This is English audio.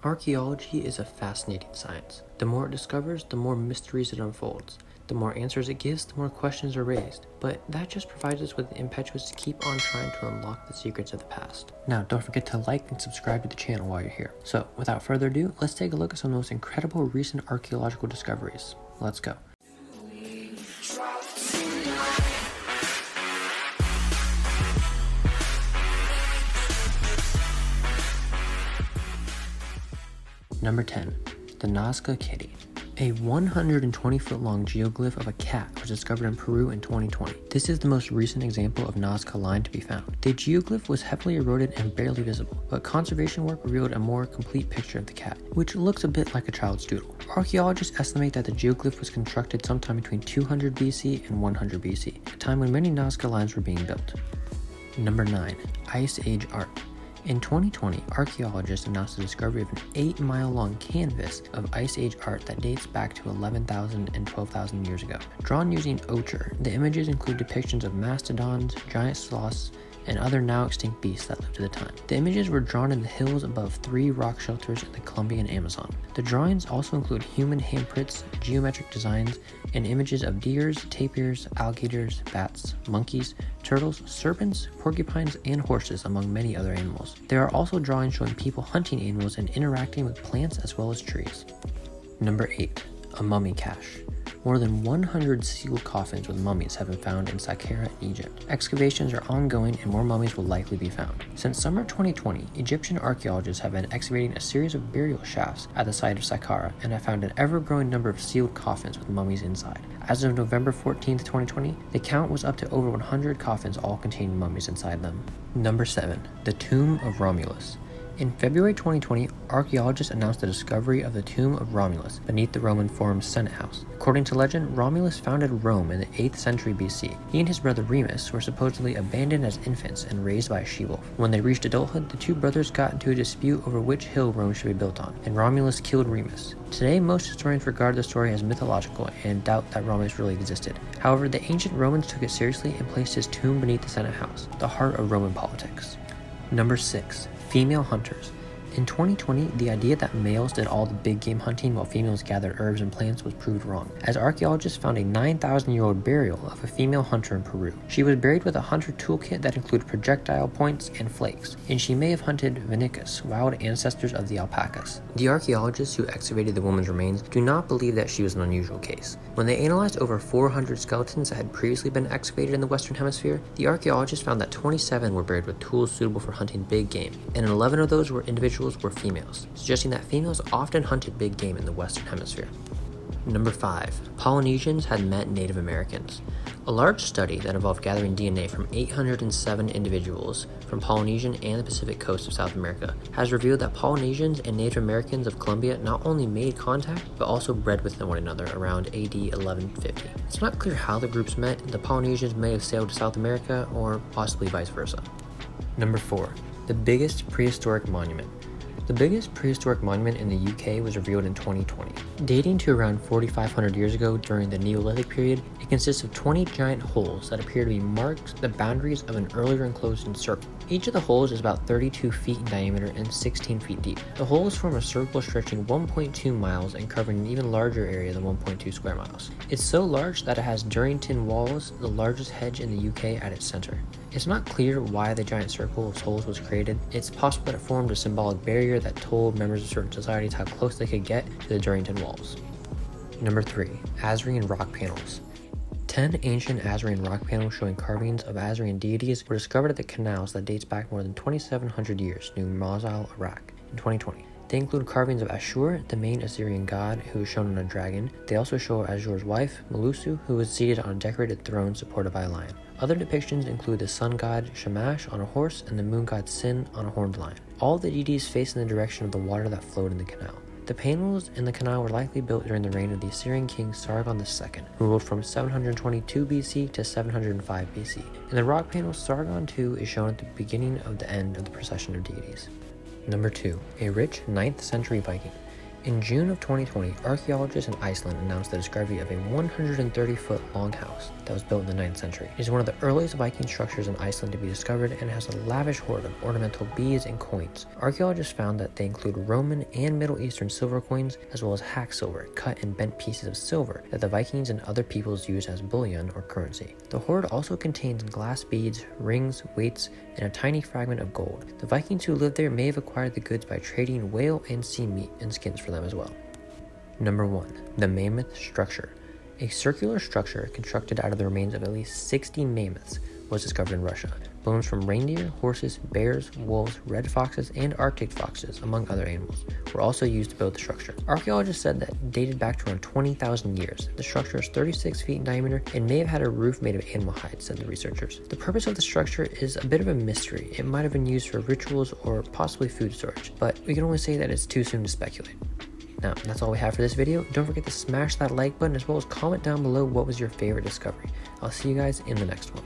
Archaeology is a fascinating science. The more it discovers, the more mysteries it unfolds. The more answers it gives, the more questions are raised. But that just provides us with the impetus to keep on trying to unlock the secrets of the past. Now, don't forget to like and subscribe to the channel while you're here. So, without further ado, let's take a look at some of the most incredible recent archaeological discoveries. Let's go. Number 10. The Nazca Kitty. A 120-foot long geoglyph of a cat was discovered in Peru in 2020. This is the most recent example of Nazca line to be found. The geoglyph was heavily eroded and barely visible, but conservation work revealed a more complete picture of the cat, which looks a bit like a child's doodle. Archaeologists estimate that the geoglyph was constructed sometime between 200 BC and 100 BC, a time when many Nazca lines were being built. Number 9. Ice Age Art. In 2020, archaeologists announced the discovery of an 8-mile-long canvas of Ice Age art that dates back to 11,000 and 12,000 years ago. Drawn using ochre, the images include depictions of mastodons, giant sloths, and other now extinct beasts that lived at the time. The images were drawn in the hills above 3 rock shelters in the Colombian Amazon. The drawings also include human handprints, geometric designs, and images of deers, tapirs, alligators, bats, monkeys, turtles, serpents, porcupines, and horses, among many other animals. There are also drawings showing people hunting animals and interacting with plants as well as trees. Number 8. A mummy cache. More than 100 sealed coffins with mummies have been found in Saqqara in Egypt. Excavations are ongoing and more mummies will likely be found. Since summer 2020, Egyptian archaeologists have been excavating a series of burial shafts at the site of Saqqara and have found an ever-growing number of sealed coffins with mummies inside. As of November 14, 2020, the count was up to over 100 coffins, all containing mummies inside them. Number 7. The Tomb of Romulus. In February 2020, archaeologists announced the discovery of the tomb of Romulus beneath the Roman Forum Senate House. According to legend, Romulus founded Rome in the 8th century BC. He and his brother Remus were supposedly abandoned as infants and raised by a she-wolf. When they reached adulthood, the two brothers got into a dispute over which hill Rome should be built on, and Romulus killed Remus. Today, most historians regard the story as mythological and doubt that Romulus really existed. However, the ancient Romans took it seriously and placed his tomb beneath the Senate House, the heart of Roman politics. Number 6. Female hunters. In 2020, the idea that males did all the big game hunting while females gathered herbs and plants was proved wrong, as archaeologists found a 9,000-year-old burial of a female hunter in Peru. She was buried with a hunter toolkit that included projectile points and flakes, and she may have hunted Vinicus, wild ancestors of the alpacas. The archaeologists who excavated the woman's remains do not believe that she was an unusual case. When they analyzed over 400 skeletons that had previously been excavated in the Western Hemisphere, the archaeologists found that 27 were buried with tools suitable for hunting big game, and 11 of those were individuals were females, suggesting that females often hunted big game in the Western Hemisphere. Number 5. Polynesians had met Native Americans. A large study that involved gathering DNA from 807 individuals from Polynesian and the Pacific coast of South America has revealed that Polynesians and Native Americans of Colombia not only made contact, but also bred with one another around AD 1150. It's not clear how the groups met. The Polynesians may have sailed to South America, or possibly vice versa. Number 4. The biggest prehistoric monument. The biggest prehistoric monument in the UK was revealed in 2020. Dating to around 4,500 years ago during the Neolithic period, it consists of 20 giant holes that appear to be marked the boundaries of an earlier enclosed circle. Each of the holes is about 32 feet in diameter and 16 feet deep. The holes form a circle stretching 1.2 miles and covering an even larger area than 1.2 square miles. It's so large that it has Durrington walls, the largest hedge in the UK, at its center. It's not clear why the giant circle of holes was created. It's possible that it formed a symbolic barrier that told members of certain societies how close they could get to the Durrington walls. Number 3. Assyrian rock panels. 10 ancient Assyrian rock panels showing carvings of Assyrian deities were discovered at the canals that dates back more than 2,700 years near Mosul, Iraq, in 2020. They include carvings of Ashur, the main Assyrian god, who is shown on a dragon. They also show Ashur's wife, Melusu, who is seated on a decorated throne supported by a lion. Other depictions include the sun god Shamash on a horse and the moon god Sin on a horned lion. All the deities face in the direction of the water that flowed in the canal. The panels in the canal were likely built during the reign of the Assyrian king Sargon II, who ruled from 722 BC to 705 BC. In the rock panels, Sargon II is shown at the beginning of the end of the procession of deities. Number 2. A rich 9th century Viking. In June of 2020, archaeologists in Iceland announced the discovery of a 130-foot longhouse that was built in the 9th century. It is one of the earliest Viking structures in Iceland to be discovered and has a lavish hoard of ornamental beads and coins. Archaeologists found that they include Roman and Middle Eastern silver coins, as well as hack silver, cut and bent pieces of silver that the Vikings and other peoples used as bullion or currency. The hoard also contains glass beads, rings, weights, and a tiny fragment of gold. The Vikings who lived there may have acquired the goods by trading whale and sea meat and skins for them as well. Number 1. The Mammoth Structure. A circular structure constructed out of the remains of at least 60 mammoths was discovered in Russia. Bones from reindeer, horses, bears, wolves, red foxes, and Arctic foxes, among other animals, were also used to build the structure. Archaeologists said that it dated back to around 20,000 years. The structure is 36 feet in diameter and may have had a roof made of animal hide, said the researchers. The purpose of the structure is a bit of a mystery. It might have been used for rituals or possibly food storage, but we can only say that it's too soon to speculate. Now, that's all we have for this video. Don't forget to smash that like button as well as comment down below what was your favorite discovery. I'll see you guys in the next one.